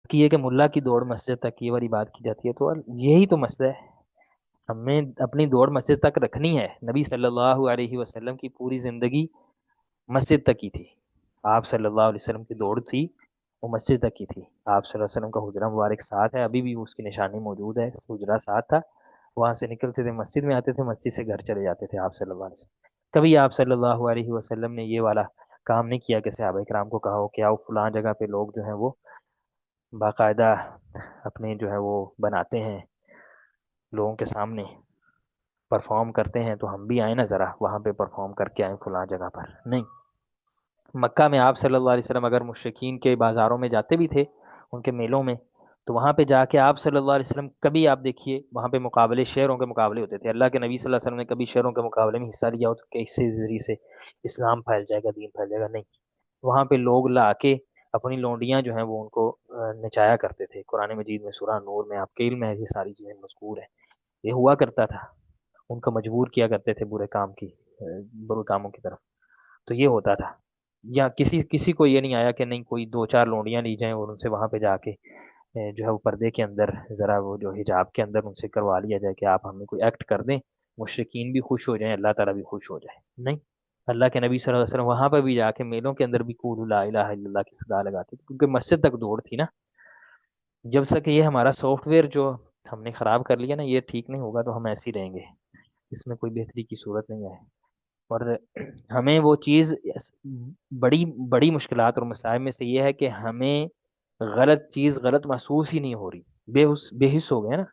کہ یہ کہ ملا کی دوڑ مسجد تک یہ والی بات کی جاتی ہے، تو یہی تو مسئلہ ہے، ہمیں اپنی دوڑ مسجد تک رکھنی ہے۔ نبی صلی اللہ علیہ وسلم کی پوری زندگی مسجد تک کی تھی، آپ صلی اللہ علیہ وسلم کی دوڑ تھی وہ مسجد تک کی تھی۔ آپ صلی اللہ علیہ وسلم کا حجرہ مبارک ساتھ ہے، ابھی بھی اس کی نشانی موجود ہے، حجرہ ساتھ تھا، وہاں سے نکلتے تھے مسجد میں آتے تھے، مسجد سے گھر چلے جاتے تھے آپ صلی اللہ علیہ وسلم۔ کبھی آپ صلی اللہ علیہ وسلم نے یہ والا کام نہیں کیا کہ صحابہ کرام کو کہا ہو کہ آؤ فلاں جگہ پہ لوگ جو ہیں وہ باقاعدہ اپنے جو ہے وہ بناتے ہیں، لوگوں کے سامنے پرفارم کرتے ہیں، تو ہم بھی آئیں نا ذرا وہاں پہ پرفارم کر کے آئیں فلاں جگہ پر، نہیں۔ مکہ میں آپ صلی اللہ علیہ وسلم اگر مشرکین کے بازاروں میں جاتے بھی تھے، ان کے میلوں میں، تو وہاں پہ جا کے آپ صلی اللہ علیہ وسلم کبھی آپ دیکھیے وہاں پہ مقابلے، شعروں کے مقابلے ہوتے تھے، اللہ کے نبی صلی اللہ علیہ وسلم نے کبھی شعروں کے مقابلے میں حصہ لیا ہو تو کہ اس سے ذریعے سے اسلام پھیل جائے گا، دین پھیل جائے گا؟ نہیں، وہاں پہ لوگ لا کے اپنی لونڈیاں جو ہیں وہ ان کو نچایا کرتے تھے۔ قرآن مجید میں سورہ نور میں آپ کے علم ہے یہ ساری چیزیں مذکور ہیں، یہ ہوا کرتا تھا، ان کو مجبور کیا کرتے تھے برے کام کی، برے کاموں کی طرف، تو یہ ہوتا تھا۔ یا کسی کسی کو یہ نہیں آیا کہ نہیں کوئی دو چار لونڈیاں لی جائیں اور ان سے وہاں پہ جا کے جو ہے وہ پردے کے اندر ذرا وہ جو حجاب کے اندر ان سے کروا لیا جائے کہ آپ ہمیں کوئی ایکٹ کر دیں، مشرکین بھی خوش ہو جائیں، اللہ تعالیٰ بھی خوش ہو جائے، نہیں۔ اللہ کے نبی صلی اللہ علیہ وسلم وہاں پہ بھی جا کے میلوں کے اندر بھی قولوا لا الہ الا اللہ کی صدا لگاتے تھے، کیونکہ مسجد تک دوڑ تھی نا۔ جب تک یہ ہمارا سافٹ ویئر جو ہم نے خراب کر لیا نا یہ ٹھیک نہیں ہوگا تو ہم ایسے ہی رہیں گے، اس میں کوئی بہتری کی صورت نہیں ہے۔ اور ہمیں وہ چیز بڑی بڑی مشکلات اور مسائل میں سے یہ ہے کہ ہمیں غلط چیز غلط محسوس ہی نہیں ہو رہی، بے حس ہو گئے نا،